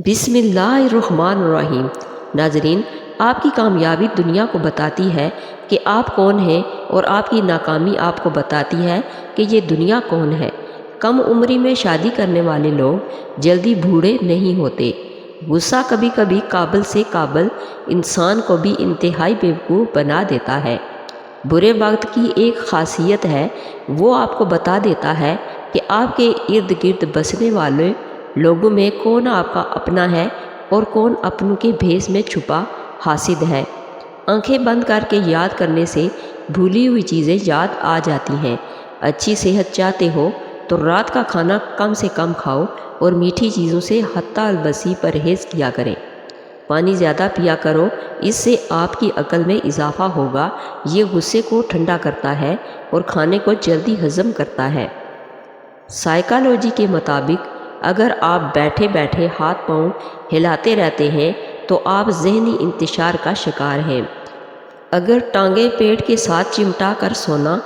بسم اللہ الرحمن الرحیم۔ ناظرین، آپ کی کامیابی دنیا کو بتاتی ہے کہ آپ کون ہیں، اور آپ کی ناکامی آپ کو بتاتی ہے کہ یہ دنیا کون ہے۔ کم عمری میں شادی کرنے والے لوگ جلدی بوڑھے نہیں ہوتے۔ غصہ کبھی کبھی قابل سے قابل انسان کو بھی انتہائی بیوقوف بنا دیتا ہے۔ برے وقت کی ایک خاصیت ہے، وہ آپ کو بتا دیتا ہے کہ آپ کے ارد گرد بسنے والے لوگوں میں کون آپ کا اپنا ہے اور کون اپنوں کے بھیس میں چھپا حاسد ہے۔ آنکھیں بند کر کے یاد کرنے سے بھولی ہوئی چیزیں یاد آ جاتی ہیں۔ اچھی صحت چاہتے ہو تو رات کا کھانا کم سے کم کھاؤ اور میٹھی چیزوں سے حتی الوسع پرہیز کیا کریں۔ پانی زیادہ پیا کرو، اس سے آپ کی عقل میں اضافہ ہوگا۔ یہ غصے کو ٹھنڈا کرتا ہے اور کھانے کو جلدی ہضم کرتا ہے۔ سائیکالوجی کے مطابق اگر آپ بیٹھے بیٹھے ہاتھ پاؤں ہلاتے رہتے ہیں تو آپ ذہنی انتشار کا شکار ہیں۔ اگر ٹانگیں پیٹ کے ساتھ چمٹا کر سونا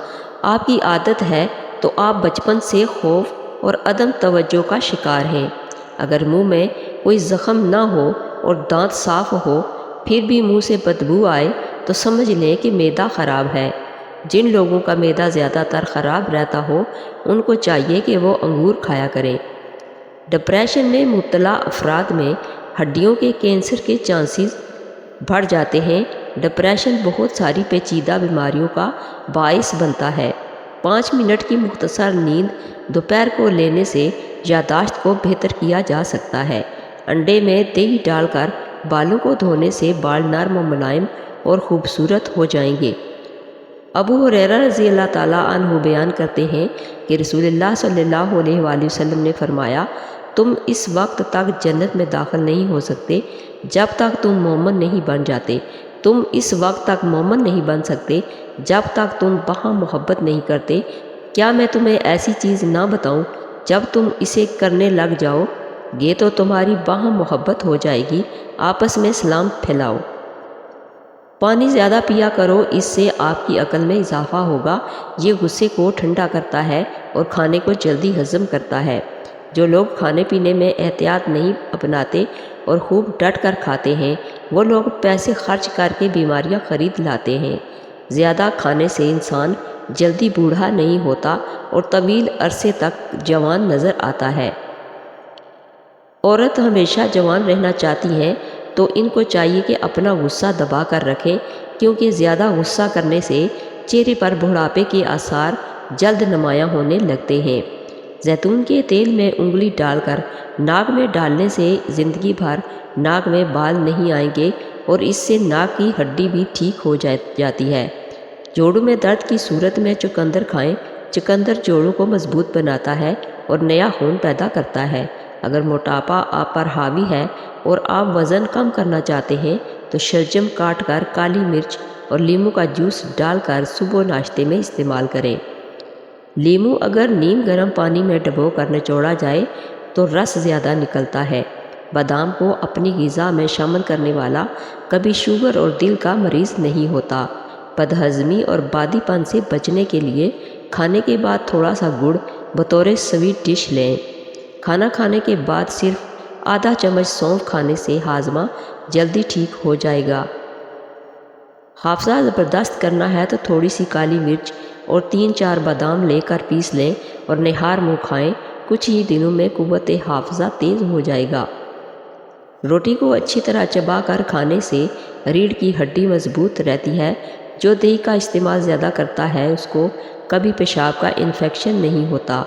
آپ کی عادت ہے تو آپ بچپن سے خوف اور عدم توجہ کا شکار ہیں۔ اگر منہ میں کوئی زخم نہ ہو اور دانت صاف ہو پھر بھی منہ سے بدبو آئے تو سمجھ لیں کہ معدہ خراب ہے۔ جن لوگوں کا معدہ زیادہ تر خراب رہتا ہو ان کو چاہیے کہ وہ انگور کھایا کریں۔ ڈپریشن میں مبتلا افراد میں ہڈیوں کے کینسر کے چانسز بڑھ جاتے ہیں۔ ڈپریشن بہت ساری پیچیدہ بیماریوں کا باعث بنتا ہے۔ 5 منٹ کی مختصر نیند دوپہر کو لینے سے یادداشت کو بہتر کیا جا سکتا ہے۔ انڈے میں دہی ڈال کر بالوں کو دھونے سے بال نرم و ملائم اور خوبصورت ہو جائیں گے۔ ابو ہریرہ رضی اللہ تعالیٰ عنہ بیان کرتے ہیں کہ رسول اللہ صلی اللہ علیہ وآلہ وسلم نے فرمایا، تم اس وقت تک جنت میں داخل نہیں ہو سکتے جب تک تم مومن نہیں بن جاتے۔ تم اس وقت تک مومن نہیں بن سکتے جب تک تم باہم محبت نہیں کرتے۔ کیا میں تمہیں ایسی چیز نہ بتاؤں جب تم اسے کرنے لگ جاؤ گے تو تمہاری باہم محبت ہو جائے گی۔ آپس میں سلام پھیلاؤ۔ پانی زیادہ پیا کرو، اس سے آپ کی عقل میں اضافہ ہوگا۔ یہ غصے کو ٹھنڈا کرتا ہے اور کھانے کو جلدی ہضم کرتا ہے۔ جو لوگ کھانے پینے میں احتیاط نہیں اپناتے اور خوب ڈٹ کر کھاتے ہیں وہ لوگ پیسے خرچ کر کے بیماریاں خرید لاتے ہیں۔ زیادہ کھانے سے انسان جلدی بوڑھا نہیں ہوتا اور طویل عرصے تک جوان نظر آتا ہے۔ عورت ہمیشہ جوان رہنا چاہتی ہیں تو ان کو چاہیے کہ اپنا غصہ دبا کر رکھیں، کیونکہ زیادہ غصہ کرنے سے چہرے پر بڑھاپے کے آثار جلد نمایاں ہونے لگتے ہیں۔ زیتون کے تیل میں انگلی ڈال کر ناک میں ڈالنے سے زندگی بھر ناک میں بال نہیں آئیں گے اور اس سے ناک کی ہڈی بھی ٹھیک ہو جاتی ہے۔ جوڑوں میں درد کی صورت میں چقندر کھائیں۔ چقندر جوڑوں کو مضبوط بناتا ہے اور نیا خون پیدا کرتا ہے۔ اگر موٹاپا آپ پر حاوی ہے اور آپ وزن کم کرنا چاہتے ہیں تو شلجم کاٹ کر کالی مرچ اور لیموں کا جوس ڈال کر صبح ناشتے میں استعمال کریں۔ لیموں اگر نیم گرم پانی میں ڈبو کر نچوڑا جائے تو رس زیادہ نکلتا ہے۔ بادام کو اپنی غذا میں شامل کرنے والا کبھی شوگر اور دل کا مریض نہیں ہوتا۔ بد ہضمی اور بادی پن سے بچنے کے لیے کھانے کے بعد تھوڑا سا گڑ بطور سویٹ ڈش لیں۔ کھانا کھانے کے بعد صرف آدھا چمچ سونف کھانے سے ہاضمہ جلدی ٹھیک ہو جائے گا۔ حافظہ زبردست کرنا ہے تو تھوڑی سی کالی مرچ اور 3-4 بادام لے کر پیس لیں اور نہار منہ کھائیں۔ کچھ ہی دنوں میں قوت حافظہ تیز ہو جائے گا۔ روٹی کو اچھی طرح چبا کر کھانے سے ریڑھ کی ہڈی مضبوط رہتی ہے۔ جو دہی کا استعمال زیادہ کرتا ہے اس کو کبھی پیشاب کا انفیکشن نہیں ہوتا۔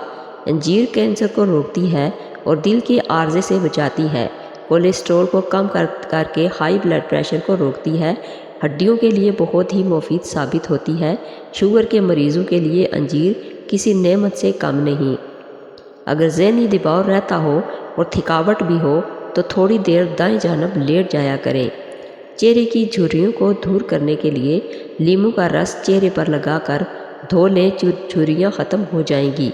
انجیر کینسر کو روکتی ہے اور دل کے عارضے سے بچاتی ہے۔ کولیسٹرول کو کم کر کے ہائی بلڈ پریشر کو روکتی ہے۔ ہڈیوں کے لیے بہت ہی مفید ثابت ہوتی ہے۔ شوگر کے مریضوں کے لیے انجیر کسی نعمت سے کم نہیں۔ اگر ذہنی دباؤ رہتا ہو اور تھکاوٹ بھی ہو تو تھوڑی دیر دائیں جانب لیٹ جایا کریں۔ چہرے کی جھریوں کو دور کرنے کے لیے لیموں کا رس چہرے پر لگا کر دھو لیں، جھریاں ختم ہو جائیں گی۔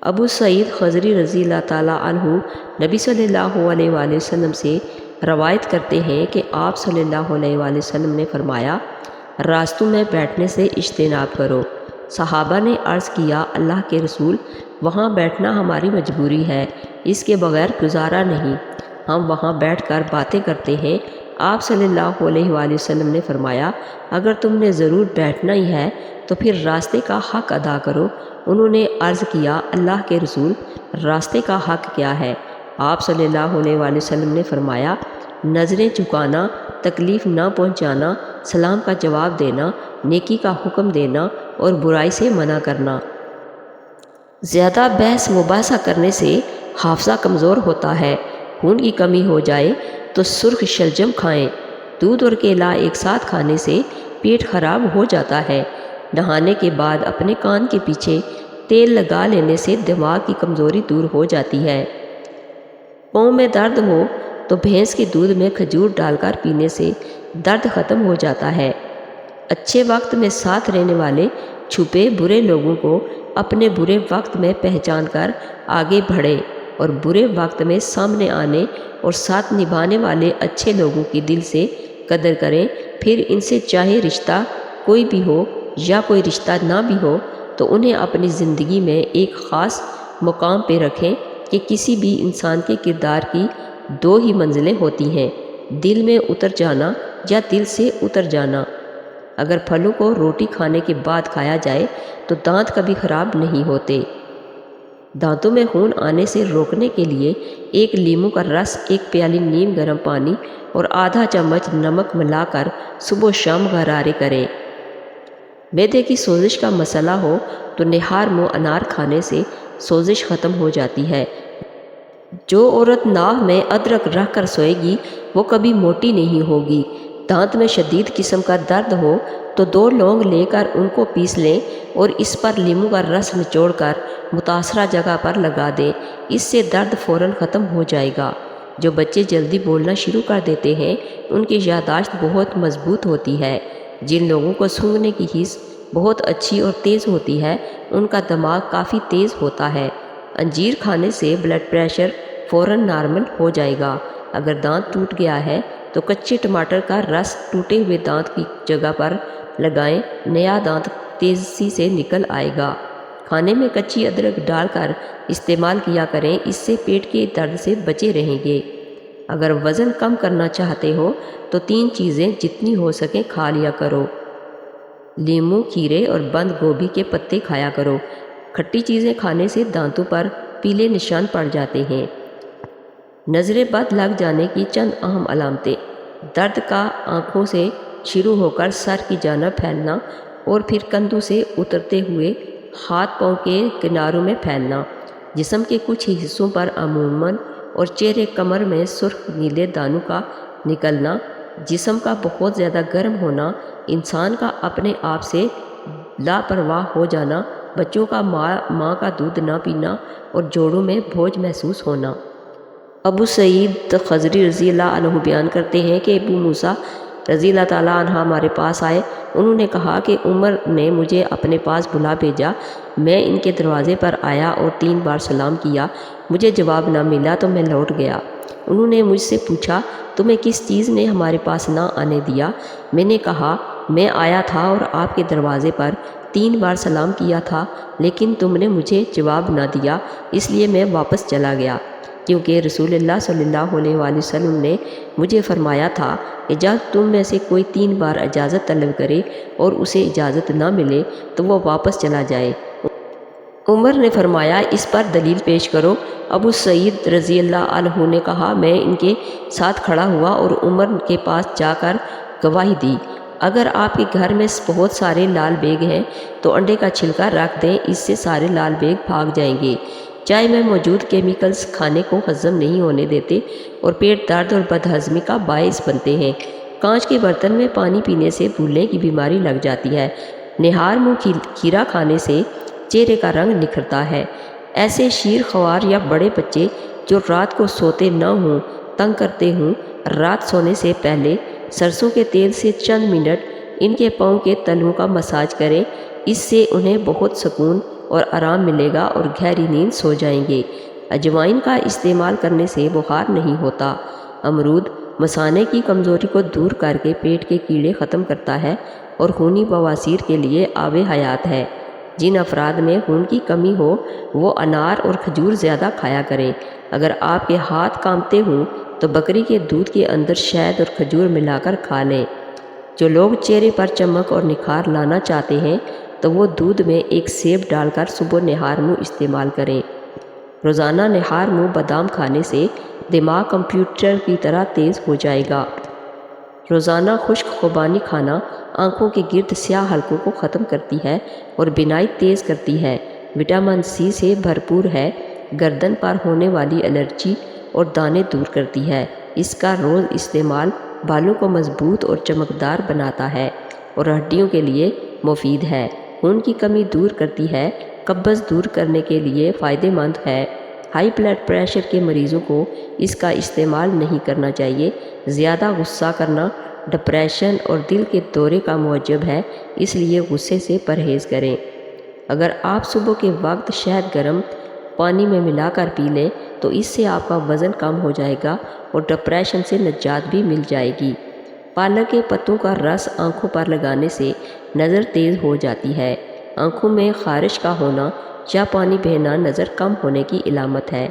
ابو سعید خضری رضی اللہ تعالیٰ عنہ نبی صلی اللہ علیہ وآلہ وسلم سے روایت کرتے ہیں کہ آپ صلی اللہ علیہ وآلہ وسلم نے فرمایا، راستوں میں بیٹھنے سے اجتناب کرو۔ صحابہ نے عرض کیا، اللہ کے رسول، وہاں بیٹھنا ہماری مجبوری ہے، اس کے بغیر گزارا نہیں۔ ہم وہاں بیٹھ کر باتیں کرتے ہیں۔ آپ صلی اللہ علیہ وآلہ وسلم نے فرمایا، اگر تم نے ضرور بیٹھنا ہی ہے تو پھر راستے کا حق ادا کرو۔ انہوں نے عرض کیا، اللہ کے رسول، راستے کا حق کیا ہے؟ آپ صلی اللہ علیہ وآلہ وسلم نے فرمایا، نظریں جھکانا، تکلیف نہ پہنچانا، سلام کا جواب دینا، نیکی کا حکم دینا اور برائی سے منع کرنا۔ زیادہ بحث مباحثہ کرنے سے حافظہ کمزور ہوتا ہے۔ خون کی کمی ہو جائے تو سرخ شلجم کھائیں۔ دودھ اور کیلا ایک ساتھ کھانے سے پیٹ خراب ہو جاتا ہے۔ نہانے کے بعد اپنے کان کے پیچھے تیل لگا لینے سے دماغ کی کمزوری دور ہو جاتی ہے۔ پاؤں میں درد ہو تو بھینس کے دودھ میں کھجور ڈال کر پینے سے درد ختم ہو جاتا ہے۔ اچھے وقت میں ساتھ رہنے والے چھپے برے لوگوں کو اپنے برے وقت میں پہچان کر آگے بڑھیں، اور برے وقت میں سامنے آنے اور ساتھ نبھانے والے اچھے لوگوں کی دل سے قدر کریں۔ پھر ان سے چاہے رشتہ کوئی بھی ہو یا کوئی رشتہ نہ بھی ہو تو انہیں اپنی زندگی میں ایک خاص مقام پہ رکھیں کہ کسی بھی انسان کے کردار کی دو ہی منزلیں ہوتی ہیں، دل میں اتر جانا یا دل سے اتر جانا۔ اگر پھلوں کو روٹی کھانے کے بعد کھایا جائے تو دانت کبھی خراب نہیں ہوتے۔ دانتوں میں خون آنے سے روکنے کے لیے ایک لیموں کا رس، ایک پیالی نیم گرم پانی اور آدھا چمچ نمک ملا کر صبح و شام غرارے کریں۔ معدے کی سوزش کا مسئلہ ہو تو نہار منہ انار کھانے سے سوزش ختم ہو جاتی ہے۔ جو عورت ناک میں ادرک رکھ کر سوئے گی وہ کبھی موٹی نہیں ہوگی۔ دانت میں شدید قسم کا درد ہو تو 2 لونگ لے کر ان کو پیس لیں اور اس پر لیموں کا رس نچوڑ کر متاثرہ جگہ پر لگا دیں، اس سے درد فوراً ختم ہو جائے گا۔ جو بچے جلدی بولنا شروع کر دیتے ہیں ان کی یادداشت بہت مضبوط ہوتی ہے۔ جن لوگوں کو سونگھنے کی حس بہت اچھی اور تیز ہوتی ہے ان کا دماغ کافی تیز ہوتا ہے۔ انجیر کھانے سے بلڈ پریشر فوراً نارمل ہو جائے گا۔ اگر دانت ٹوٹ گیا ہے تو کچے ٹماٹر کا رس ٹوٹے ہوئے دانت کی جگہ پر لگائیں، نیا دانت تیزی سے نکل آئے گا۔ کھانے میں کچی ادرک ڈال کر استعمال کیا کریں، اس سے پیٹ کے درد سے بچے رہیں گے۔ اگر وزن کم کرنا چاہتے ہو تو 3 چیزیں جتنی ہو سکیں کھا لیا کرو۔ لیموں، کھیرے اور بند گوبھی کے پتے کھایا کرو۔ کھٹی چیزیں کھانے سے دانتوں پر پیلے نشان پڑ جاتے ہیں۔ نظر بد لگ جانے کی چند اہم علامتیں: درد کا آنکھوں سے شروع ہو کر سر کی جانب پھیلنا اور پھر کندھوں سے اترتے ہوئے ہاتھ پاؤں کے کناروں میں پھیلنا، جسم کے کچھ حصوں پر عموماً اور چہرے کمر میں سرخ نیلے دانوں کا نکلنا، جسم کا بہت زیادہ گرم ہونا، انسان کا اپنے آپ سے لاپرواہ ہو جانا، بچوں کا ماں کا دودھ نہ پینا اور جوڑوں میں بوجھ محسوس ہونا۔ ابو سعید خضری رضی اللہ عنہ بیان کرتے ہیں کہ ابو موسیٰ رضی اللہ تعالیٰ عنہ ہمارے پاس آئے۔ انہوں نے کہا کہ عمر نے مجھے اپنے پاس بلا بھیجا۔ میں ان کے دروازے پر آیا اور 3 بار سلام کیا، مجھے جواب نہ ملا تو میں لوٹ گیا۔ انہوں نے مجھ سے پوچھا، تمہیں کس چیز نے ہمارے پاس نہ آنے دیا؟ میں نے کہا، میں آیا تھا اور آپ کے دروازے پر 3 بار سلام کیا تھا، لیکن تم نے مجھے جواب نہ دیا، اس لیے میں واپس چلا گیا، کیونکہ رسول اللہ صلی اللہ علیہ وآلہ وسلم نے مجھے فرمایا تھا کہ جب تم میں سے کوئی 3 بار اجازت طلب کرے اور اسے اجازت نہ ملے تو وہ واپس چلا جائے۔ عمر نے فرمایا، اس پر دلیل پیش کرو۔ ابو سعید رضی اللہ عنہ نے کہا، میں ان کے ساتھ کھڑا ہوا اور عمر کے پاس جا کر گواہی دی، اگر آپ کے گھر میں بہت سارے لال بیگ ہیں تو انڈے کا چھلکا رکھ دیں، اس سے سارے لال بیگ بھاگ جائیں گے۔ چائے میں موجود کیمیکلز کھانے کو ہضم نہیں ہونے دیتے اور پیٹ درد اور بدہضمی کا باعث بنتے ہیں۔ کانچ کے برتن میں پانی پینے سے بھولنے کی بیماری لگ جاتی ہے۔ نہار منہ کھیرا کھانے سے چہرے کا رنگ نکھرتا ہے۔ ایسے شیر خوار یا بڑے بچے جو رات کو سوتے نہ ہوں، تنگ کرتے ہوں، رات سونے سے پہلے سرسوں کے تیل سے چند منٹ ان کے پاؤں کے تلوؤں کا مساج کریں، اس سے انہیں بہت سکون اور آرام ملے گا اور گہری نیند سو جائیں گے۔ اجوائن کا استعمال کرنے سے بخار نہیں ہوتا۔ امرود مثانے کی کمزوری کو دور کر کے پیٹ کے کیڑے ختم کرتا ہے اور خونی بواسیر کے لیے آب حیات ہے۔ جن افراد میں خون کی کمی ہو وہ انار اور کھجور زیادہ کھایا کریں۔ اگر آپ کے ہاتھ کانپتے ہوں تو بکری کے دودھ کے اندر شہد اور کھجور ملا کر کھا لیں۔ جو لوگ چہرے پر چمک اور نکھار لانا چاہتے ہیں تو وہ دودھ میں ایک سیب ڈال کر صبح نہار منہ استعمال کریں۔ روزانہ نہار منہ بادام کھانے سے دماغ کمپیوٹر کی طرح تیز ہو جائے گا۔ روزانہ خشک خوبانی کھانا آنکھوں کے گرد سیاہ حلقوں کو ختم کرتی ہے اور بینائی تیز کرتی ہے۔ وٹامن سی سے بھرپور ہے، گردن پر ہونے والی الرجی اور دانے دور کرتی ہے۔ اس کا روز استعمال بالوں کو مضبوط اور چمکدار بناتا ہے اور ہڈیوں کے لیے مفید ہے۔ خون کی کمی دور کرتی ہے، قبض دور کرنے کے لیے فائدہ مند ہے۔ ہائی بلڈ پریشر کے مریضوں کو اس کا استعمال نہیں کرنا چاہیے۔ زیادہ غصہ کرنا ڈپریشن اور دل کے دورے کا موجب ہے، اس لیے غصے سے پرہیز کریں۔ اگر آپ صبح کے وقت شہد گرم پانی میں ملا کر پی لیں تو اس سے آپ کا وزن کم ہو جائے گا اور ڈپریشن سے نجات بھی مل جائے گی۔ پالک کے پتوں کا رس آنکھوں پر لگانے سے نظر تیز ہو جاتی ہے۔ آنکھوں میں خارش کا ہونا یا پانی بہنا نظر کم ہونے کی علامت ہے۔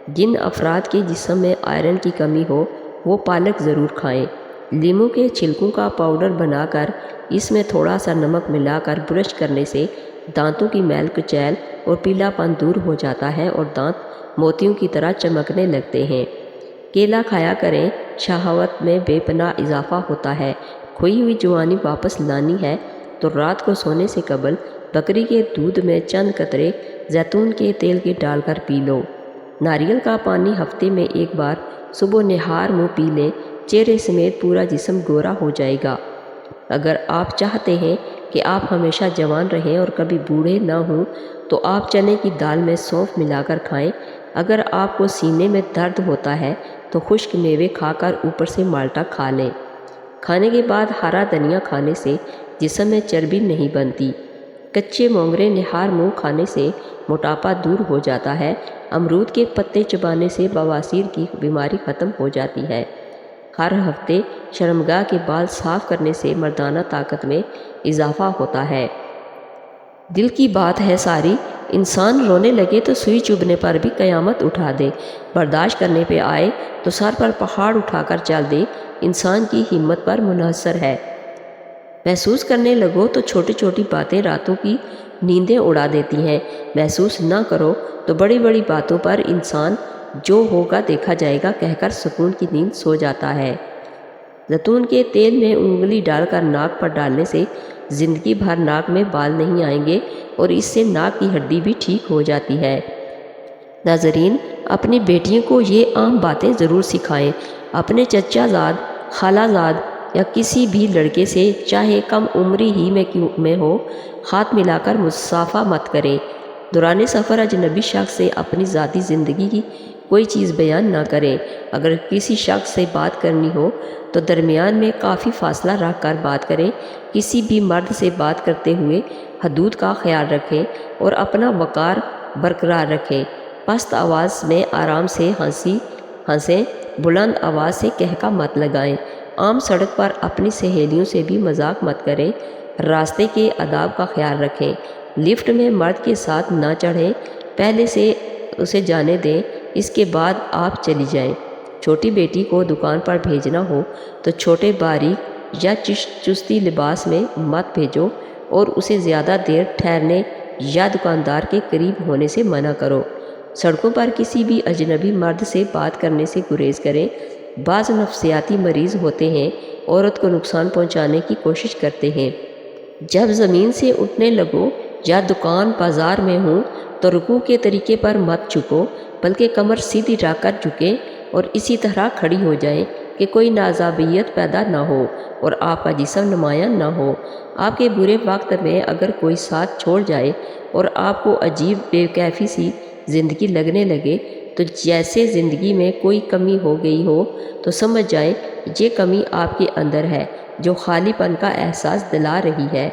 جن افراد کے جسم میں آئرن کی کمی ہو وہ پالک ضرور کھائیں۔ لیموں کے چھلکوں کا پاؤڈر بنا کر اس میں تھوڑا سا نمک ملا کر برش کرنے سے دانتوں کی میل کچیل اور پیلا پن دور ہو جاتا ہے اور دانت موتیوں کی طرح چمکنے لگتے ہیں۔ کیلا کھایا کریں، شہوت میں بے پناہ اضافہ ہوتا ہے۔ کھوئی ہوئی جوانی واپس لانی ہے تو رات کو سونے سے قبل بکری کے دودھ میں چند قطرے زیتون کے تیل کے ڈال کر پی لو۔ ناریل کا پانی ہفتے میں ایک بار صبح نہار منہ پی لیں، چہرے سمیت پورا جسم گورا ہو جائے گا۔ اگر آپ چاہتے ہیں کہ آپ ہمیشہ جوان رہیں اور کبھی بوڑھے نہ ہوں تو آپ چنے کی دال میں سونف ملا کر کھائیں۔ اگر آپ کو سینے میں درد ہوتا ہے تو خشک میوے کھا کر اوپر سے مالٹا کھا لیں۔ کھانے کے بعد ہرا دھنیا کھانے سے جسم میں چربی نہیں بنتی۔ کچے مونگرے نہار منہ کھانے سے موٹاپا دور ہو جاتا ہے۔ امرود کے پتے چبانے سے بواسیر کی بیماری ختم ہو جاتی ہے۔ ہر ہفتے شرمگاہ کے بال صاف کرنے سے مردانہ طاقت میں اضافہ ہوتا ہے۔ دل کی بات ہے ساری، انسان رونے لگے تو سوئی چبھنے پر بھی قیامت اٹھا دے، برداشت کرنے پہ آئے تو سر پر پہاڑ اٹھا کر چل دے۔ انسان کی ہمت پر منحصر ہے۔ محسوس کرنے لگو تو چھوٹی چھوٹی باتیں راتوں کی نیندیں اڑا دیتی ہیں۔ محسوس نہ کرو تو بڑی بڑی باتوں پر انسان جو ہوگا دیکھا جائے گا کہہ کر سکون کی نیند سو جاتا ہے۔ زیتون کے تیل میں انگلی ڈال کر ناک پر ڈالنے سے زندگی بھر ناک میں بال نہیں آئیں گے اور اس سے ناک کی ہڈی بھی ٹھیک ہو جاتی ہے۔ ناظرین، اپنی بیٹیوں کو یہ عام باتیں ضرور سکھائیں۔ اپنے چچا زاد، خالہ زاد یا کسی بھی لڑکے سے چاہے کم عمری ہی میں ہو، ہاتھ ملا کر مصافحہ مت کریں۔ دوران سفر اجنبی شخص سے اپنی ذاتی زندگی کی کوئی چیز بیان نہ کریں۔ اگر کسی شخص سے بات کرنی ہو تو درمیان میں کافی فاصلہ رکھ کر بات کریں۔ کسی بھی مرد سے بات کرتے ہوئے حدود کا خیال رکھیں اور اپنا وقار برقرار رکھیں۔ پست آواز میں آرام سے ہنسیں، بلند آواز سے کہکا مت لگائیں۔ عام سڑک پر اپنی سہیلیوں سے بھی مذاق مت کریں۔ راستے کے آداب کا خیال رکھیں۔ لفٹ میں مرد کے ساتھ نہ چڑھیں، پہلے سے اسے جانے دیں، اس کے بعد آپ چلی جائیں۔ چھوٹی بیٹی کو دکان پر بھیجنا ہو تو چھوٹے باریک یا چستی لباس میں مت بھیجو اور اسے زیادہ دیر ٹھہرنے یا دکاندار کے قریب ہونے سے منع کرو۔ سڑکوں پر کسی بھی اجنبی مرد سے بات کرنے سے گریز کریں۔ بعض نفسیاتی مریض ہوتے ہیں، عورت کو نقصان پہنچانے کی کوشش کرتے ہیں۔ جب زمین سے اٹھنے لگو یا دکان بازار میں ہوں تو رکوع کے طریقے پر مت جھکو، بلکہ کمر سیدھی رکھ کر جھکیں اور اسی طرح کھڑی ہو جائیں کہ کوئی ناجابیت پیدا نہ ہو اور آپ کا جسم نمایاں نہ ہو۔ آپ کے برے وقت میں اگر کوئی ساتھ چھوڑ جائے اور آپ کو عجیب بے کیفی سی زندگی لگنے لگے تو جیسے زندگی میں کوئی کمی ہو گئی ہو تو سمجھ جائیں یہ کمی آپ کے اندر ہے جو خالی پن کا احساس دلا رہی ہے۔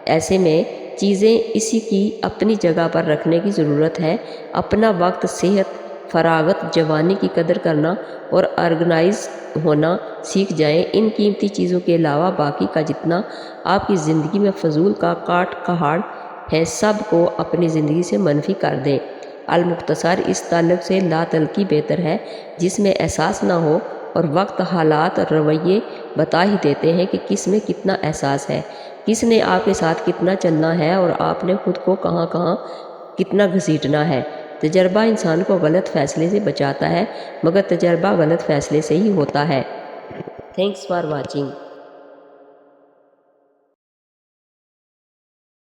ایسے میں چیزیں اسی کی اپنی جگہ پر رکھنے کی ضرورت ہے۔ اپنا وقت، صحت، فراغت، جوانی کی قدر کرنا اور آرگنائز ہونا سیکھ جائیں۔ ان قیمتی چیزوں کے علاوہ باقی کا جتنا آپ کی زندگی میں فضول کا کاٹ کہاڑ ہے سب کو اپنی زندگی سے منفی کر دیں۔ المختصر اس تعلق سے لا تلقی بہتر ہے جس میں احساس نہ ہو اور وقت حالات اور رویے بتا ہی دیتے ہیں کہ کس میں کتنا احساس ہے، کس نے آپ کے ساتھ کتنا چلنا ہے اور آپ نے خود کو کہاں کہاں کتنا گھسیٹنا ہے۔ تجربہ انسان کو غلط فیصلے سے بچاتا ہے، مگر تجربہ غلط فیصلے سے ہی ہوتا ہے۔ Thanks for watching.